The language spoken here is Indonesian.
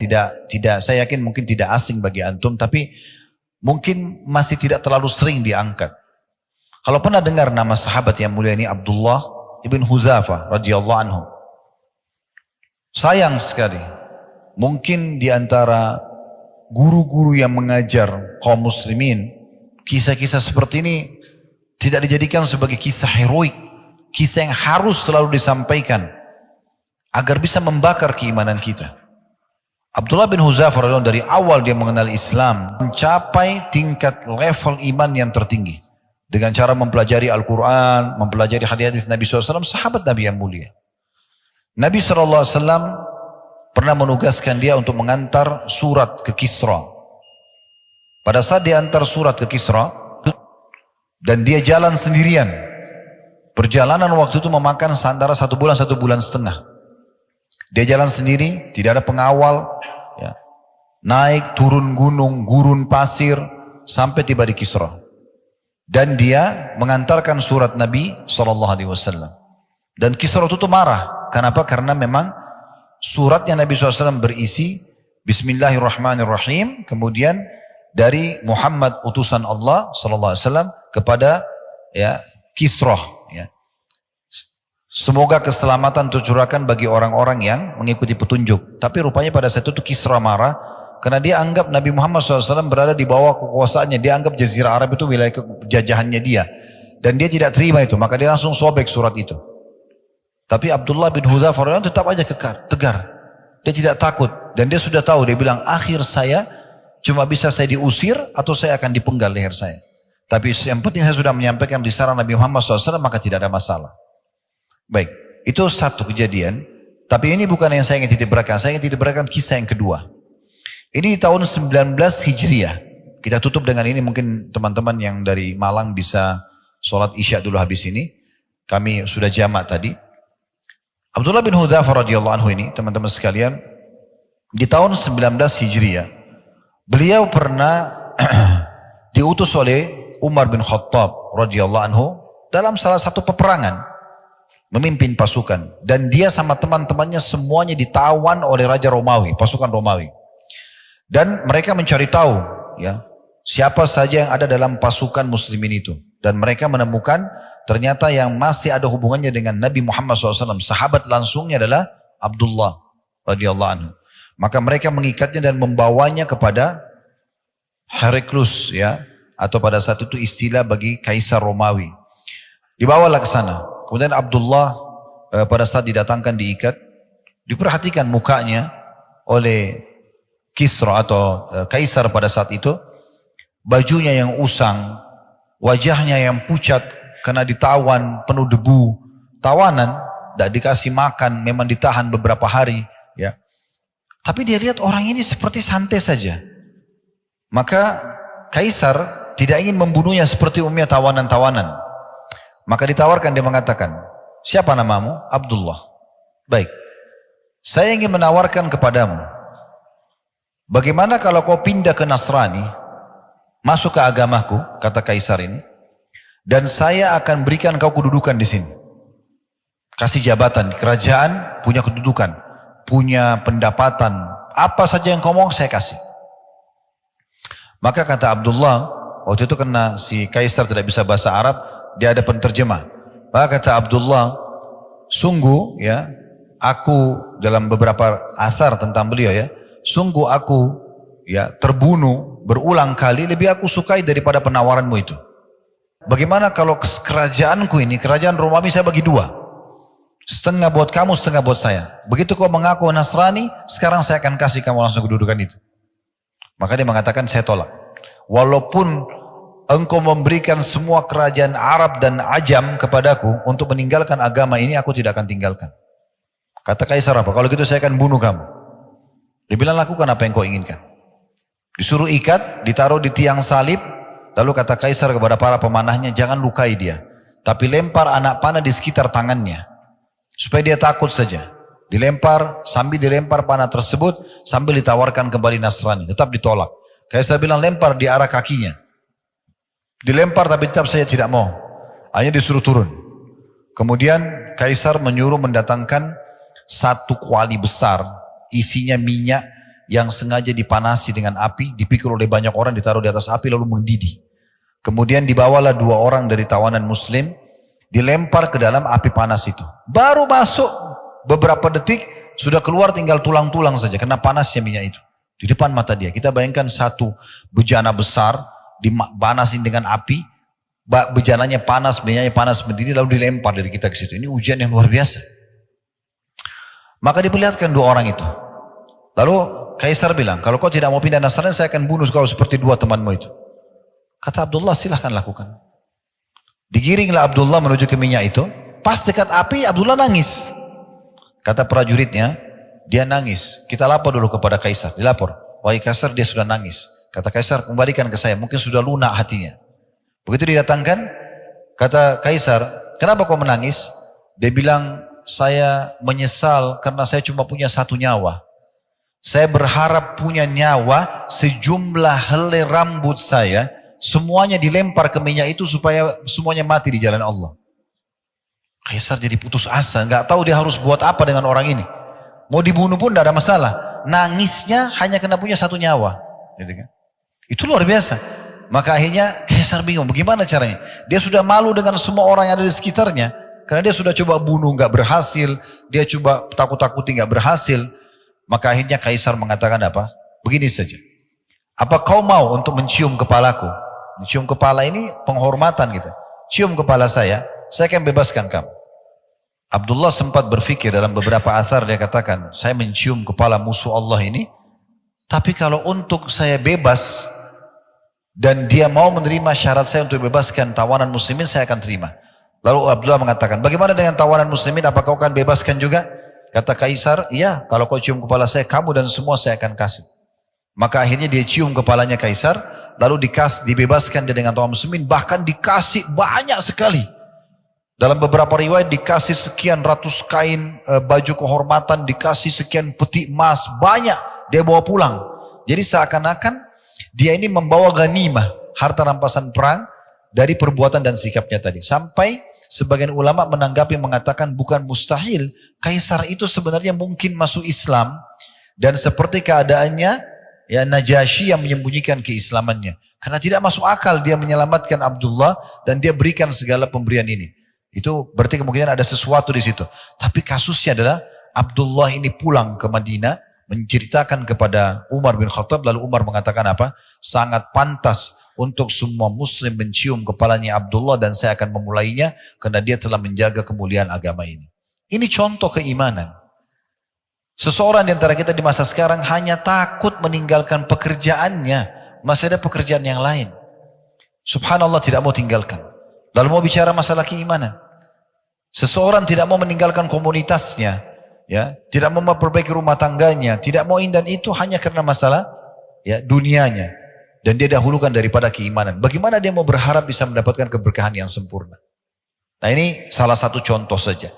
tidak saya yakin mungkin tidak asing bagi antum, tapi mungkin masih tidak terlalu sering diangkat. Kalau pernah dengar nama sahabat yang mulia ini Abdullah ibn Hudzafah radhiyallahu anhu. Sayang sekali, mungkin di antara guru-guru yang mengajar kaum muslimin, kisah-kisah seperti ini tidak dijadikan sebagai kisah heroik, kisah yang harus selalu disampaikan agar bisa membakar keimanan kita. Abdullah bin Hudzafah radhiyallahu anhu dari awal dia mengenal Islam mencapai tingkat level iman yang tertinggi dengan cara mempelajari Al-Quran, mempelajari hadis-hadis Nabi SAW, sahabat Nabi yang mulia. Nabi SAW pernah menugaskan dia untuk mengantar surat ke Kisra. Pada saat dia antar surat ke Kisra dan dia jalan sendirian, perjalanan waktu itu memakan antara 1 bulan 1,5 bulan. Dia jalan sendiri, tidak ada pengawal, ya. Naik turun gunung, gurun pasir, sampai tiba di Kisra. Dan dia mengantarkan surat Nabi SAW. Dan Kisra itu marah. Kenapa? Karena memang suratnya Nabi SAW berisi Bismillahirrahmanirrahim, kemudian dari Muhammad utusan Allah SAW kepada ya Kisra. Ya. Semoga keselamatan tercurahkan bagi orang-orang yang mengikuti petunjuk. Tapi rupanya pada saat itu Kisra marah karena dia anggap Nabi Muhammad SAW berada di bawah kekuasaannya. Dia anggap Jazirah Arab itu wilayah jajahannya dia. Dan dia tidak terima itu. Maka dia langsung sobek surat itu. Tapi Abdullah bin Hudzafah tetap aja tegar. Dia tidak takut. Dan dia sudah tahu. Dia bilang, akhir saya cuma bisa saya diusir atau saya akan dipenggal leher saya. Tapi yang penting saya sudah menyampaikan risalah Nabi Muhammad SAW, maka tidak ada masalah. Baik, itu satu kejadian. Tapi ini bukan yang saya ingin titip beratkan. Saya ingin titip beratkan kisah yang kedua. Ini di tahun 19 Hijriah. Kita tutup dengan ini, mungkin teman-teman yang dari Malang bisa sholat isya dulu habis ini. Kami sudah jamak tadi. Abdullah bin Hudzafah radhiyallahu anhu ini, teman-teman sekalian, di tahun 19 Hijriah, beliau pernah diutus oleh Umar bin Khattab radhiyallahu anhu dalam salah satu peperangan. Memimpin pasukan. Dan dia sama teman-temannya semuanya ditawan oleh Raja Romawi, pasukan Romawi. Dan mereka mencari tahu ya siapa saja yang ada dalam pasukan muslimin itu. Dan mereka menemukan ternyata yang masih ada hubungannya dengan Nabi Muhammad SAW. Sahabat langsungnya adalah Abdullah radhiyallahu anhu. Maka mereka mengikatnya dan membawanya kepada Heraklius ya. Atau pada saat itu istilah bagi Kaisar Romawi. Dibawalah ke sana. Kemudian Abdullah pada saat didatangkan diikat, diperhatikan mukanya oleh Kisra atau Kaisar pada saat itu, bajunya yang usang, wajahnya yang pucat karena ditawan penuh debu, tawanan, tidak dikasih makan, memang ditahan beberapa hari, ya. Tapi dia lihat orang ini seperti santai saja. Maka Kaisar tidak ingin membunuhnya seperti umumnya tawanan-tawanan. Maka ditawarkan, dia mengatakan, siapa namamu? Abdullah. Baik, saya ingin menawarkan kepadamu, bagaimana kalau kau pindah ke Nasrani, masuk ke agamaku, kata Kaisar ini, dan saya akan berikan kau kedudukan di sini. Kasih jabatan di kerajaan, punya kedudukan, punya pendapatan, apa saja yang kau mau saya kasih. Maka kata Abdullah, waktu itu karena si Kaisar tidak bisa bahasa Arab, dia ada penterjemah. Maka kata Abdullah, sungguh ya, aku dalam beberapa asar tentang beliau ya, sungguh aku ya terbunuh berulang kali, lebih aku sukai daripada penawaranmu itu. Bagaimana kalau kerajaanku ini, kerajaan Romawi saya bagi dua. Setengah buat kamu, setengah buat saya. Begitu kau mengaku Nasrani, sekarang saya akan kasih kamu langsung kedudukan itu. Maka dia mengatakan, saya tolak. Walaupun engkau memberikan semua kerajaan Arab dan Ajam kepadaku untuk meninggalkan agama ini, aku tidak akan tinggalkan. Kata Kaisar apa? Kalau gitu saya akan bunuh kamu. Dia bilang, lakukan apa yang kau inginkan. Disuruh ikat, ditaruh di tiang salib. Lalu kata Kaisar kepada para pemanahnya, jangan lukai dia. Tapi lempar anak panah di sekitar tangannya. Supaya dia takut saja. Dilempar, sambil dilempar panah tersebut, sambil ditawarkan kembali Nasrani. Tetap ditolak. Kaisar bilang, lempar di arah kakinya. Dilempar tapi tetap saya tidak mau. Hanya disuruh turun. Kemudian Kaisar menyuruh mendatangkan satu kuali besar. Isinya minyak yang sengaja dipanasi dengan api, dipikul oleh banyak orang, ditaruh di atas api lalu mendidih. Kemudian dibawalah 2 orang dari tawanan muslim, dilempar ke dalam api panas itu. Baru masuk beberapa detik, sudah keluar tinggal tulang-tulang saja, karena panasnya minyak itu. Di depan mata dia, kita bayangkan satu bejana besar, dipanasin dengan api, bejananya panas, minyaknya panas mendidih, lalu dilempar dari kita ke situ. Ini ujian yang luar biasa. Maka diperlihatkan 2 orang itu. Lalu Kaisar bilang, kalau kau tidak mau pindah Nasrani, saya akan bunuh kau seperti 2 temanmu itu. Kata Abdullah, silahkan lakukan. Digiringlah Abdullah menuju ke minyak itu. Pas dekat api, Abdullah nangis. Kata prajuritnya, dia nangis. Kita lapor dulu kepada Kaisar. Dilapor, wahai Kaisar, dia sudah nangis. Kata Kaisar, kembalikan ke saya, mungkin sudah lunak hatinya. Begitu didatangkan, kata Kaisar, kenapa kau menangis? Dia bilang, saya menyesal karena saya cuma punya 1 nyawa. Saya berharap punya nyawa, sejumlah helai rambut saya, semuanya dilempar ke minyak itu supaya semuanya mati di jalan Allah. Kaisar jadi putus asa, nggak tahu dia harus buat apa dengan orang ini. Mau dibunuh pun tidak ada masalah. Nangisnya hanya karena punya 1 nyawa. Gitu kan? Itu luar biasa. Maka akhirnya Kaisar bingung, bagaimana caranya? Dia sudah malu dengan semua orang yang ada di sekitarnya. Karena dia sudah coba bunuh, nggak berhasil. Dia coba takut-takuti, nggak berhasil. Maka akhirnya Kaisar mengatakan apa? Begini saja. Apa kau mau untuk mencium kepalaku? Mencium kepala ini penghormatan gitu. Cium kepala saya akan bebaskan kamu. Abdullah sempat berpikir dalam beberapa asar, dia katakan, saya mencium kepala musuh Allah ini, tapi kalau untuk saya bebas, dan dia mau menerima syarat saya untuk bebaskan tawanan muslimin, saya akan terima. Lalu Abdullah mengatakan, bagaimana dengan tawanan muslimin, apakah kau akan bebaskan juga? Kata Kaisar, iya, kalau kau cium kepala saya, kamu dan semua saya akan kasih. Maka akhirnya dia cium kepalanya Kaisar, lalu dibebaskan dia dengan tawanan muslimin, bahkan dikasih banyak sekali. Dalam beberapa riwayat dikasih sekian ratus kain baju kehormatan, dikasih sekian peti emas, banyak dia bawa pulang. Jadi seakan-akan dia ini membawa ghanimah, harta rampasan perang dari perbuatan dan sikapnya tadi. Sampai sebagian ulama menanggapi mengatakan bukan mustahil, Kaisar itu sebenarnya mungkin masuk Islam dan seperti keadaannya ya Najasyi yang menyembunyikan keislamannya. Karena tidak masuk akal dia menyelamatkan Abdullah dan dia berikan segala pemberian ini. Itu berarti kemungkinan ada sesuatu di situ. Tapi kasusnya adalah Abdullah ini pulang ke Madinah menceritakan kepada Umar bin Khattab, lalu Umar mengatakan apa? Sangat pantas untuk semua muslim mencium kepalanya Abdullah dan saya akan memulainya karena dia telah menjaga kemuliaan agama ini. Ini contoh keimanan. Seseorang di antara kita di masa sekarang hanya takut meninggalkan pekerjaannya, masih ada pekerjaan yang lain. Subhanallah, tidak mau tinggalkan. Lalu mau bicara masalah keimanan. Seseorang tidak mau meninggalkan komunitasnya, ya, tidak mau memperbaiki rumah tangganya, tidak mau ini dan itu hanya karena masalah ya dunianya, dan dia dahulukan daripada keimanan. Bagaimana dia mau berharap bisa mendapatkan keberkahan yang sempurna? Nah, ini salah satu contoh saja.